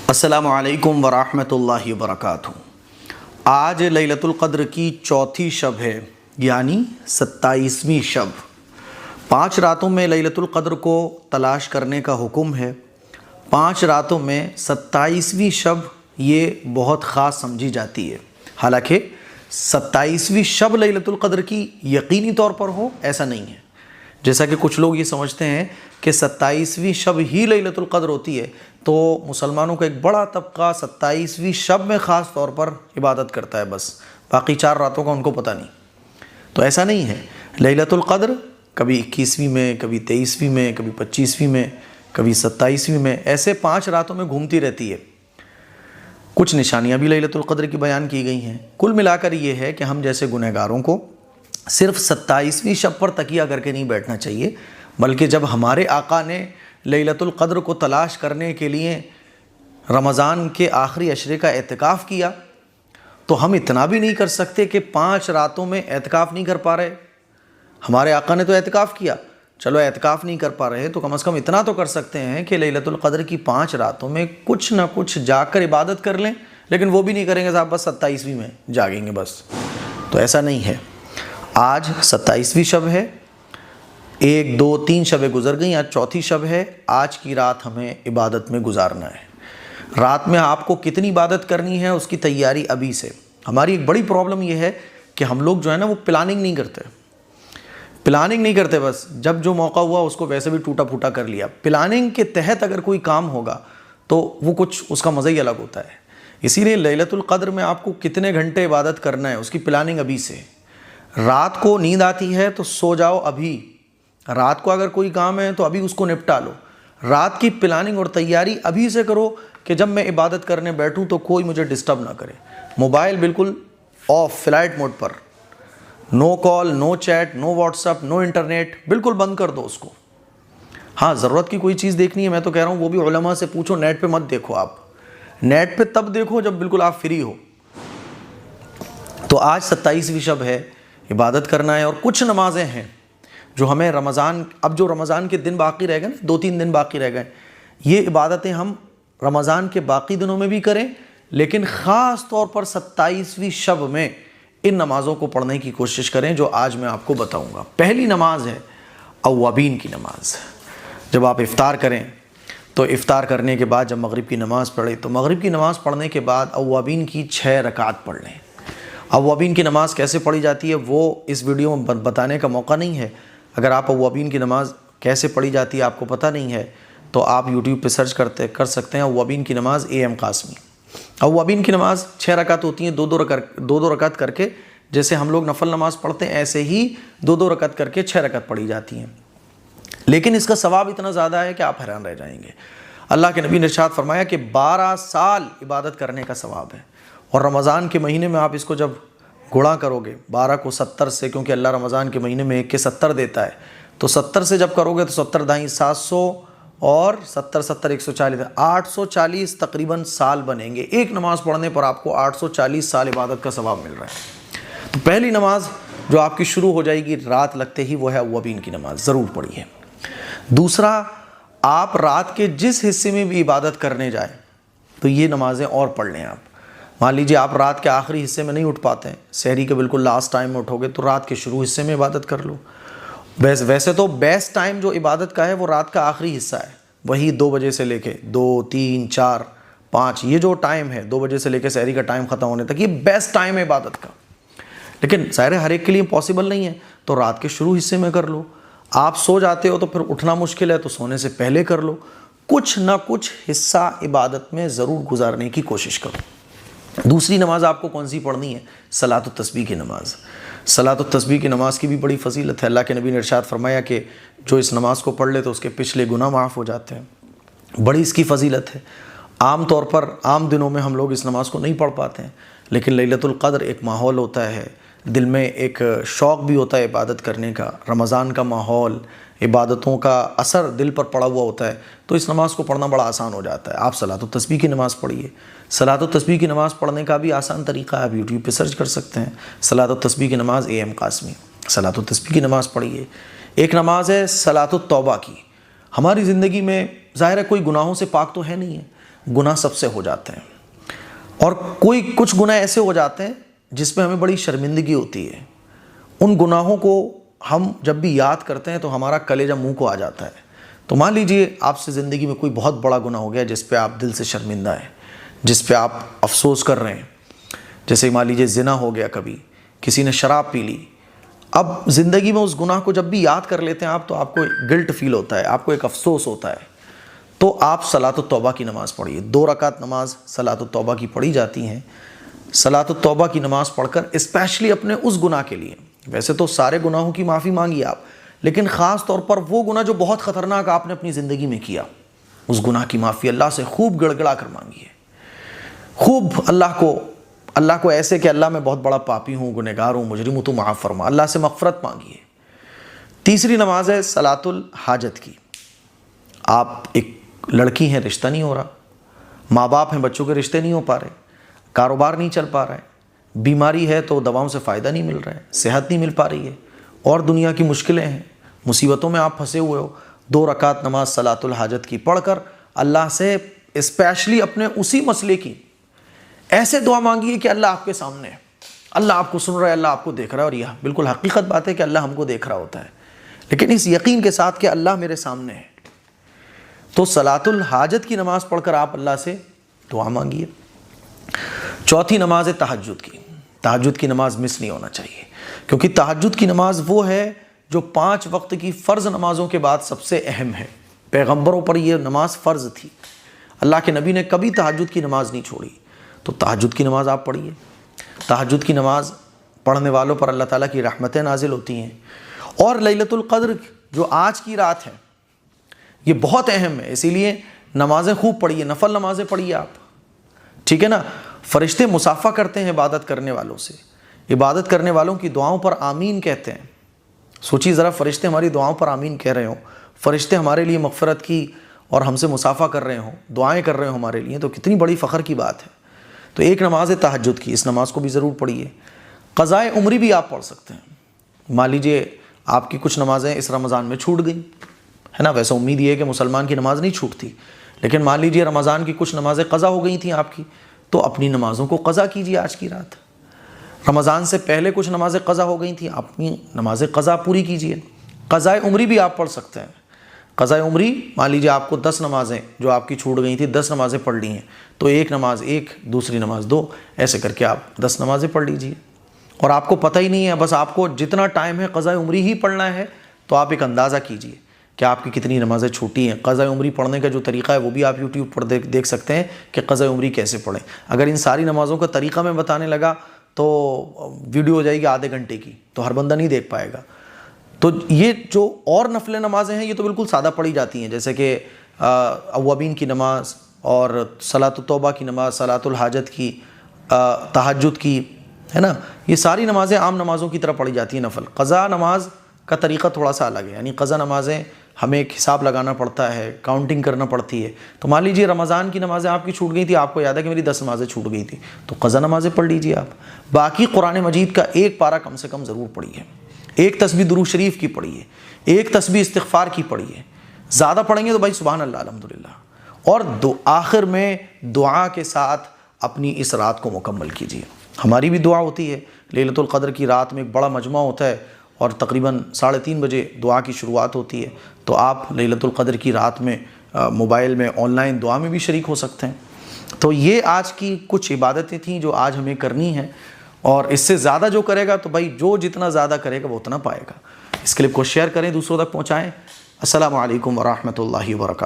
السلام علیکم ورحمۃ اللہ وبرکاتہ۔ آج لیلۃ القدر کی چوتھی شب ہے، یعنی 27ویں شب۔ 5 راتوں میں لیلۃ القدر کو تلاش کرنے کا حکم ہے۔ 5 راتوں میں 27ویں شب یہ بہت خاص سمجھی جاتی ہے۔ حالانکہ 27ویں شب لیلۃ القدر کی یقینی طور پر ہو ایسا نہیں ہے، جیسا کہ کچھ لوگ یہ سمجھتے ہیں کہ 27ویں شب ہی لیلۃ القدر ہوتی ہے، تو مسلمانوں کا ایک بڑا طبقہ 27ویں شب میں خاص طور پر عبادت کرتا ہے، بس باقی 4 راتوں کا ان کو پتہ نہیں۔ تو ایسا نہیں ہے، لیلۃ القدر کبھی 21ویں میں، کبھی 23ویں میں، کبھی 25ویں میں، کبھی 27ویں میں، ایسے 5 راتوں میں گھومتی رہتی ہے۔ کچھ نشانیاں بھی لیلۃ القدر کی بیان کی گئی ہیں۔ کل ملا کر یہ ہے کہ ہم جیسے گنہگاروں کو صرف 27ویں شب پر تکیہ کر کے نہیں بیٹھنا چاہیے، بلکہ جب ہمارے آقا نے لیلۃ القدر کو تلاش کرنے کے لیے رمضان کے آخری عشرے کا اعتکاف کیا، تو ہم اتنا بھی نہیں کر سکتے کہ 5 راتوں میں اعتکاف نہیں کر پا رہے۔ ہمارے آقا نے تو اعتکاف کیا، چلو اعتکاف نہیں کر پا رہے تو کم از کم اتنا تو کر سکتے ہیں کہ لیلۃ القدر کی 5 راتوں میں کچھ نہ کچھ جاگ کر عبادت کر لیں، لیکن وہ بھی نہیں کریں گے صاحب، بس 27ویں میں جاگیں گے بس، تو ایسا نہیں ہے۔ آج 27ویں شب ہے، 1 2 3 شبیں گزر گئیں، آج چوتھی شب ہے۔ آج کی رات ہمیں عبادت میں گزارنا ہے۔ رات میں آپ کو کتنی عبادت کرنی ہے اس کی تیاری ابھی سے۔ ہماری ایک بڑی پرابلم یہ ہے کہ ہم لوگ جو ہے نا وہ پلاننگ نہیں کرتے، بس جب جو موقع ہوا اس کو ویسے بھی ٹوٹا پھوٹا کر لیا۔ پلاننگ کے تحت اگر کوئی کام ہوگا تو وہ کچھ اس کا مزہ ہی الگ ہوتا ہے۔ اسی لیے لیلۃ القدر میں آپ کو کتنے گھنٹے عبادت کرنا ہے اس کی پلاننگ ابھی سے۔ رات کو نیند آتی ہے تو سو جاؤ ابھی، رات کو اگر کوئی کام ہے تو ابھی اس کو نپٹا لو۔ رات کی پلاننگ اور تیاری ابھی سے کرو کہ جب میں عبادت کرنے بیٹھوں تو کوئی مجھے ڈسٹرب نہ کرے۔ موبائل بالکل آف، فلائٹ موڈ پر، no call, no chat, no WhatsApp, no internet, بالکل بند کر دو اس کو۔ ہاں ضرورت کی کوئی چیز دیکھنی ہے میں تو کہہ رہا ہوں وہ بھی علماء سے پوچھو، نیٹ پہ مت دیکھو۔ آپ نیٹ پہ تب دیکھو جب بالکل آپ فری ہو۔ تو آج 27ویں شب ہے، عبادت کرنا ہے، اور کچھ نمازیں ہیں جو ہمیں اب جو رمضان کے دن باقی رہ گئے نا، 2-3 دن باقی رہ گئے، یہ عبادتیں ہم رمضان کے باقی دنوں میں بھی کریں، لیکن خاص طور پر 27ویں شب میں ان نمازوں کو پڑھنے کی کوشش کریں جو آج میں آپ کو بتاؤں گا۔ پہلی نماز ہے اوابین کی نماز۔ جب آپ افطار کریں تو افطار کرنے کے بعد جب مغرب کی نماز پڑھیں تو مغرب کی نماز پڑھنے کے بعد اوابین کی 6 رکعت پڑھ لیں۔ اوابین کی نماز کیسے پڑھی جاتی ہے وہ اس ویڈیو میں بتانے کا موقع نہیں ہے۔ اگر آپ اوابین کی نماز کیسے پڑھی جاتی ہے آپ کو پتہ نہیں ہے تو آپ یوٹیوب پہ سرچ کر سکتے ہیں اوابین کی نماز AM قاسمی۔ اوابین کی نماز 6 رکعت ہوتی ہیں، 2 رکعت کر کے، جیسے ہم لوگ نفل نماز پڑھتے ہیں ایسے ہی 2 رکعت کر کے 6 رکعت پڑھی جاتی ہیں، لیکن اس کا ثواب اتنا زیادہ ہے کہ آپ حیران رہ جائیں گے۔ اللہ کے نبی نے ارشاد فرمایا کہ 12 سال عبادت کرنے کا ثواب ہے، اور رمضان کے مہینے میں آپ اس کو جب گڑا کرو گے 12 کو 70 سے، کیونکہ اللہ رمضان کے مہینے میں 1 کے 70 دیتا ہے، تو 70 سے جب کرو گے تو 70 دائیں 700 اور 70 140، 840 تقریباً سال بنیں گے۔ ایک نماز پڑھنے پر آپ کو 840 سال عبادت کا ثواب مل رہا ہے۔ تو پہلی نماز جو آپ کی شروع ہو جائے گی رات لگتے ہی وہ ہے اوابین کی نماز، ضرور پڑھیے۔ دوسرا، آپ رات کے جس حصے میں بھی عبادت کرنے جائیں تو یہ نمازیں اور پڑھ لیں آپ۔ مان لیجیے آپ رات کے آخری حصے میں نہیں اٹھ پاتے ہیں، سحری کے بالکل لاسٹ ٹائم میں اٹھو گے تو رات کے شروع حصے میں عبادت کر لو۔ ویسے تو بیسٹ ٹائم جو عبادت کا ہے وہ رات کا آخری حصہ ہے، وہی 2 بجے سے لے کے 2 3 4 5، یہ جو ٹائم ہے 2 بجے سے لے کے سحری کا ٹائم ختم ہونے تک، یہ بیسٹ ٹائم ہے عبادت کا۔ لیکن ظاہر ہے ہر ایک کے لیے پاسبل نہیں ہے، تو رات کے شروع حصے میں کر لو۔ آپ سو جاتے ہو تو پھر اٹھنا مشکل ہے تو سونے سے پہلے کر لو۔ کچھ نہ کچھ حصہ عبادت میں ضرور گزارنے کی کوشش کرو۔ دوسری نماز آپ کو کون سی پڑھنی ہے؟ صلاۃ التسبیح کی نماز۔ صلاۃ التسبیح کی نماز کی بھی بڑی فضیلت ہے۔ اللہ کے نبی نے ارشاد فرمایا کہ جو اس نماز کو پڑھ لے تو اس کے پچھلے گناہ معاف ہو جاتے ہیں۔ بڑی اس کی فضیلت ہے۔ عام طور پر عام دنوں میں ہم لوگ اس نماز کو نہیں پڑھ پاتے ہیں، لیکن لیلۃ القدر ایک ماحول ہوتا ہے، دل میں ایک شوق بھی ہوتا ہے عبادت کرنے کا، رمضان کا ماحول، عبادتوں کا اثر دل پر پڑا ہوا ہوتا ہے، تو اس نماز کو پڑھنا بڑا آسان ہو جاتا ہے۔ آپ صلاۃ التسبیح کی نماز پڑھیے۔ صلاۃ التسبیح کی نماز پڑھنے کا بھی آسان طریقہ ہے، آپ یوٹیوب پہ سرچ کر سکتے ہیں، صلاۃ التسبیح کی نماز AM قاسمی۔ صلاۃ التسبیح کی نماز پڑھیے۔ ایک نماز ہے صلاۃ التوبہ کی۔ ہماری زندگی میں ظاہر ہے کوئی گناہوں سے پاک تو ہے نہیں ہے، گناہ سب سے ہو جاتے ہیں، اور کچھ گناہ ایسے ہو جاتے ہیں جس میں ہمیں بڑی شرمندگی ہوتی ہے. ان گناہوں کو ہم جب بھی یاد کرتے ہیں تو ہمارا کلیجہ منہ کو آ جاتا ہے. تو مان لیجئے آپ سے زندگی میں کوئی بہت بڑا گناہ ہو گیا جس پہ آپ دل سے شرمندہ ہیں، جس پہ آپ افسوس کر رہے ہیں. جیسے مان لیجئے زنا ہو گیا، کبھی کسی نے شراب پی لی. اب زندگی میں اس گناہ کو جب بھی یاد کر لیتے ہیں آپ، تو آپ کو گلٹ فیل ہوتا ہے، آپ کو ایک افسوس ہوتا ہے. تو آپ صلاۃ التوبہ کی نماز پڑھیے. 2 رکعت نماز صلاۃ التوبہ کی پڑھی جاتی ہیں. صلاۃ التوبہ کی نماز پڑھ کر اسپیشلی اپنے اس گناہ کے لیے، ویسے تو سارے گناہوں کی معافی مانگیے آپ، لیکن خاص طور پر وہ گناہ جو بہت خطرناک آپ نے اپنی زندگی میں کیا، اس گناہ کی معافی اللہ سے خوب گڑ گڑا کر مانگیے. خوب اللہ کو ایسے کہ اللہ میں بہت بڑا پاپی ہوں، گنہگار ہوں، مجرم ہوں، تو معاف فرما. اللہ سے مغفرت مانگیے. تیسری نماز ہے صلاۃ الحاجت کی. آپ ایک لڑکی ہیں، رشتہ نہیں ہو رہا، ماں باپ ہیں، بچوں کے رشتے نہیں ہو پا رہے، کاروبار نہیں چل پا رہا ہے، بیماری ہے تو دواؤں سے فائدہ نہیں مل رہا ہے، صحت نہیں مل پا رہی ہے، اور دنیا کی مشکلیں ہیں، مصیبتوں میں آپ پھنسے ہوئے ہو. 2 رکعت نماز صلاۃ الحاجت کی پڑھ کر اللہ سے اسپیشلی اپنے اسی مسئلے کی ایسے دعا مانگیے کہ اللہ آپ کے سامنے ہے، اللہ آپ کو سن رہا ہے، اللہ آپ کو دیکھ رہا ہے. اور یہ بالکل حقیقت بات ہے کہ اللہ ہم کو دیکھ رہا ہوتا ہے، لیکن اس یقین کے ساتھ کہ اللہ میرے سامنے ہے. تو صلاۃ الحاجت کی نماز پڑھ کر آپ اللہ سے دعا مانگیے. چوتھی نماز ہے تہجد کی. تہجد کی نماز مس نہیں ہونا چاہیے، کیونکہ تہجد کی نماز وہ ہے جو 5 وقت کی فرض نمازوں کے بعد سب سے اہم ہے. پیغمبروں پر یہ نماز فرض تھی، اللہ کے نبی نے کبھی تہجد کی نماز نہیں چھوڑی. تو تہجد کی نماز آپ پڑھیے. تہجد کی نماز پڑھنے والوں پر اللہ تعالیٰ کی رحمتیں نازل ہوتی ہیں. اور لیلۃ القدر جو آج کی رات ہے یہ بہت اہم ہے، اسی لیے نمازیں خوب پڑھیے، نفل نمازیں پڑھیے آپ، ٹھیک ہے نا. فرشتے مصافحہ کرتے ہیں عبادت کرنے والوں سے، عبادت کرنے والوں کی دعاؤں پر آمین کہتے ہیں. سوچیے ذرا، فرشتے ہماری دعاؤں پر آمین کہہ رہے ہوں، فرشتے ہمارے لیے مغفرت کی اور ہم سے مصافحہ کر رہے ہوں، دعائیں کر رہے ہوں ہمارے لیے، تو کتنی بڑی فخر کی بات ہے. تو ایک نماز ہے تہجد کی، اس نماز کو بھی ضرور پڑھیے. قضائے عمری بھی آپ پڑھ سکتے ہیں. مان لیجئے آپ کی کچھ نمازیں اس رمضان میں چھوٹ گئیں، ہے نا. ویسے امید یہ ہے کہ مسلمان کی نماز نہیں چھوٹتی، لیکن مان لیجئے رمضان کی کچھ نمازیں قضا ہو گئی تھیں آپ کی، تو اپنی نمازوں کو قضا کیجئے آج کی رات. رمضان سے پہلے کچھ نمازیں قضا ہو گئی تھیں، اپنی نمازیں قضا پوری کیجئے. قضائے عمری بھی آپ پڑھ سکتے ہیں. قضائے عمری، مان لیجئے آپ کو 10 نمازیں جو آپ کی چھوٹ گئی تھیں، 10 نمازیں پڑھ لی ہیں، تو ایک نماز 1، دوسری نماز 2، ایسے کر کے آپ 10 نمازیں پڑھ لیجئے. اور آپ کو پتہ ہی نہیں ہے، بس آپ کو جتنا ٹائم ہے قضائے عمری ہی پڑھنا ہے، تو آپ ایک اندازہ کیجئے کہ آپ کی کتنی نمازیں چھوٹی ہیں. قضائے عمری پڑھنے کا جو طریقہ ہے وہ بھی آپ یوٹیوب پر دیکھ سکتے ہیں کہ قضائے عمری کیسے پڑھیں. اگر ان ساری نمازوں کا طریقہ میں بتانے لگا تو ویڈیو ہو جائے گی آدھے گھنٹے کی، تو ہر بندہ نہیں دیکھ پائے گا. تو یہ جو اور نفل نمازیں ہیں یہ تو بالکل سادہ پڑھی جاتی ہیں، جیسے کہ اوابین کی نماز اور صلاۃ التوبہ کی نماز، صلاۃ الحاجت کی، تہجد کی، ہے نا. یہ ساری نمازیں عام نمازوں کی طرح پڑھی جاتی ہیں نفل. قضا نماز کا طریقہ تھوڑا سا الگ ہے، یعنی قضا نمازیں ہمیں ایک حساب لگانا پڑتا ہے، کاؤنٹنگ کرنا پڑتی ہے. تو مان لیجیے رمضان کی نمازیں آپ کی چھوٹ گئی تھی، آپ کو یاد ہے کہ میری 10 نمازیں چھوٹ گئی تھی، تو قضا نمازیں پڑھ لیجیے آپ. باقی قرآن مجید کا ایک پارہ کم سے کم ضرور پڑھیے، ایک تسبیح درود شریف کی پڑھیے، ایک تسبیح استغفار کی پڑھیے. زیادہ پڑھیں گے تو بھائی سبحان اللہ الحمدللہ. اور آخر میں دعا کے ساتھ اپنی اس رات کو مکمل کیجیے. ہماری بھی دعا ہوتی ہے لیلۃ القدر کی رات میں، ایک بڑا مجمع ہوتا ہے اور تقریباً 3:30 بجے دعا کی شروعات ہوتی ہے. تو آپ لیلۃ القدر کی رات میں موبائل میں آن لائن دعا میں بھی شریک ہو سکتے ہیں. تو یہ آج کی کچھ عبادتیں تھیں جو آج ہمیں کرنی ہیں، اور اس سے زیادہ جو کرے گا تو بھائی جو جتنا زیادہ کرے گا وہ اتنا پائے گا. اس کلپ کو شیئر کریں، دوسروں تک پہنچائیں. السلام علیکم ورحمۃ اللہ وبرکاتہ.